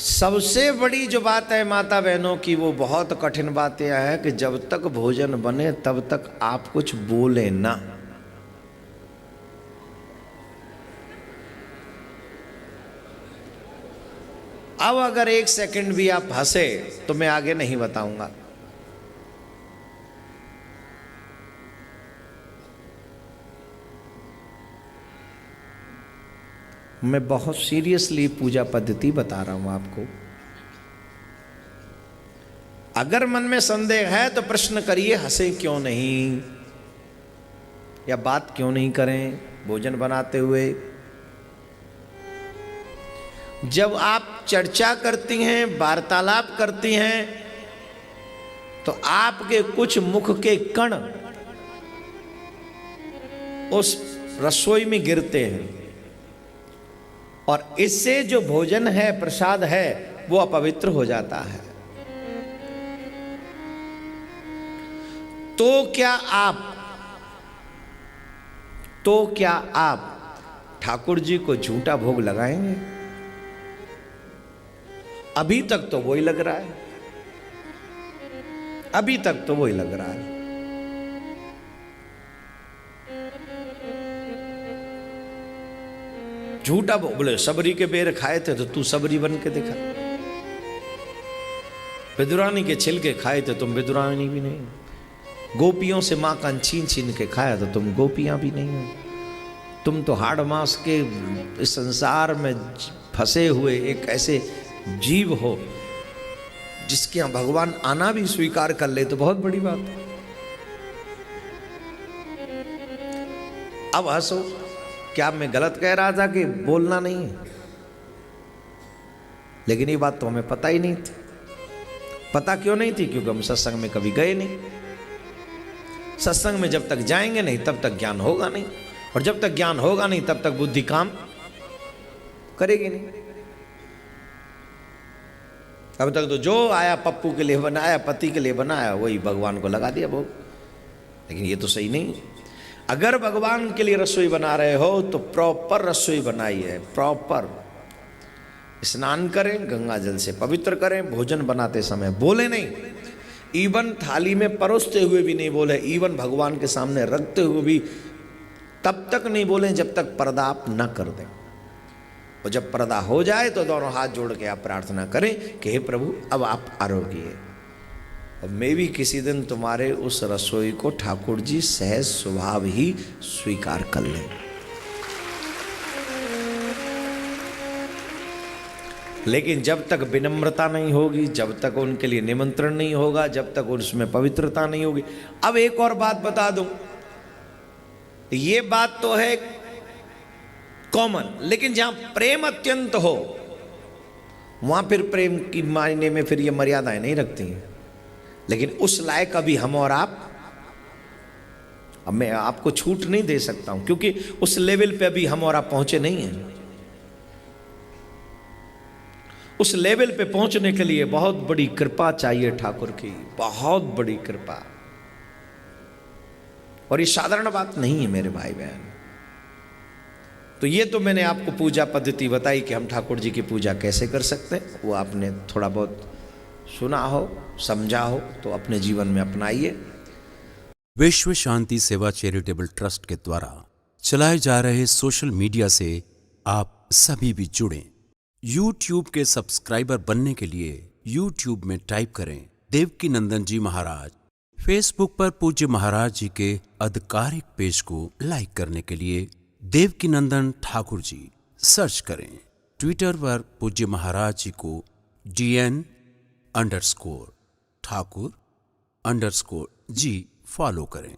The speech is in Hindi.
सबसे बड़ी जो बात है माता बहनों की, वो बहुत कठिन बात यह है कि जब तक भोजन बने तब तक आप कुछ बोले ना। अब अगर एक सेकंड भी आप हंसे तो मैं आगे नहीं बताऊंगा। मैं बहुत सीरियसली पूजा पद्धति बता रहा हूं आपको। अगर मन में संदेह है तो प्रश्न करिए, हंसे क्यों नहीं या बात क्यों नहीं करें भोजन बनाते हुए। जब आप चर्चा करती हैं, वार्तालाप करती हैं, तो आपके कुछ मुख के कण उस रसोई में गिरते हैं और इससे जो भोजन है, प्रसाद है, वो अपवित्र हो जाता है। तो क्या आप ठाकुर जी को झूठा भोग लगाएंगे? अभी तक तो वही लग रहा है, अभी तक तो वही लग रहा है। झूठा बोले, सबरी के बेर खाए थे तो तू सबरी बन के दिखा, विदुरानी के छिलके खाए थे तुम विदुरानी भी नहीं, गोपियों से मां का छीन छीन के खाया तो तुम गोपियां भी नहीं हो। तुम तो हाड़ मास के इस संसार में फंसे हुए एक ऐसे जीव हो जिसके यहां भगवान आना भी स्वीकार कर ले तो बहुत बड़ी बात है। अब हंसो, क्या मैं गलत कह रहा था कि बोलना नहीं है? लेकिन ये बात तो हमें पता ही नहीं थी। पता क्यों नहीं थी? क्योंकि हम सत्संग में कभी गए नहीं। सत्संग में जब तक जाएंगे नहीं तब तक ज्ञान होगा नहीं, और जब तक ज्ञान होगा नहीं तब तक बुद्धि काम करेगी नहीं। अब तक तो जो आया पप्पू के लिए बनाया, पति के लिए बनाया, वही भगवान को लगा दिया भोग। लेकिन ये तो सही नहीं। अगर भगवान के लिए रसोई बना रहे हो तो प्रॉपर रसोई बनाइए, प्रॉपर स्नान करें, गंगा जल से पवित्र करें, भोजन बनाते समय बोले नहीं, इवन थाली में परोसते हुए भी नहीं बोले, इवन भगवान के सामने रखते हुए भी तब तक नहीं बोले जब तक पर्दा आप न कर दें। और जब पर्दा हो जाए तो दोनों हाथ जोड़ के आप प्रार्थना करें कि हे प्रभु अब आप आरोग्य, और मैं भी किसी दिन तुम्हारे उस रसोई को ठाकुर जी सहज स्वभाव ही स्वीकार कर लें। लेकिन जब तक विनम्रता नहीं होगी, जब तक उनके लिए निमंत्रण नहीं होगा, जब तक उसमें पवित्रता नहीं होगी। अब एक और बात बता दूं, ये बात तो है कॉमन, लेकिन जहां प्रेम अत्यंत हो वहां फिर प्रेम की मायने में फिर ये मर्यादाएं नहीं रखती हैं। लेकिन उस लायक अभी हम और आप, अब मैं आपको छूट नहीं दे सकता हूं क्योंकि उस लेवल पे अभी हम और आप पहुंचे नहीं हैं। उस लेवल पे पहुंचने के लिए बहुत बड़ी कृपा चाहिए ठाकुर की, बहुत बड़ी कृपा। और ये साधारण बात नहीं है मेरे भाई बहन। तो ये तो मैंने आपको पूजा पद्धति बताई कि हम ठाकुर जी की पूजा कैसे कर सकते हैं, वो आपने थोड़ा बहुत सुना हो, समझा हो तो अपने जीवन में अपनाइए। विश्व शांति सेवा चैरिटेबल ट्रस्ट के द्वारा चलाए जा रहे सोशल मीडिया से आप सभी भी जुड़ें। YouTube के सब्सक्राइबर बनने के लिए YouTube में टाइप करें देवकीनंदन जी महाराज। फेसबुक पर पूज्य महाराज जी के आधिकारिक पेज को लाइक करने के लिए देवकीनंदन ठाकुर जी सर्च करें। ट्विटर पर पूज्य महाराज जी को DN_ठाकुर_जी फॉलो करें।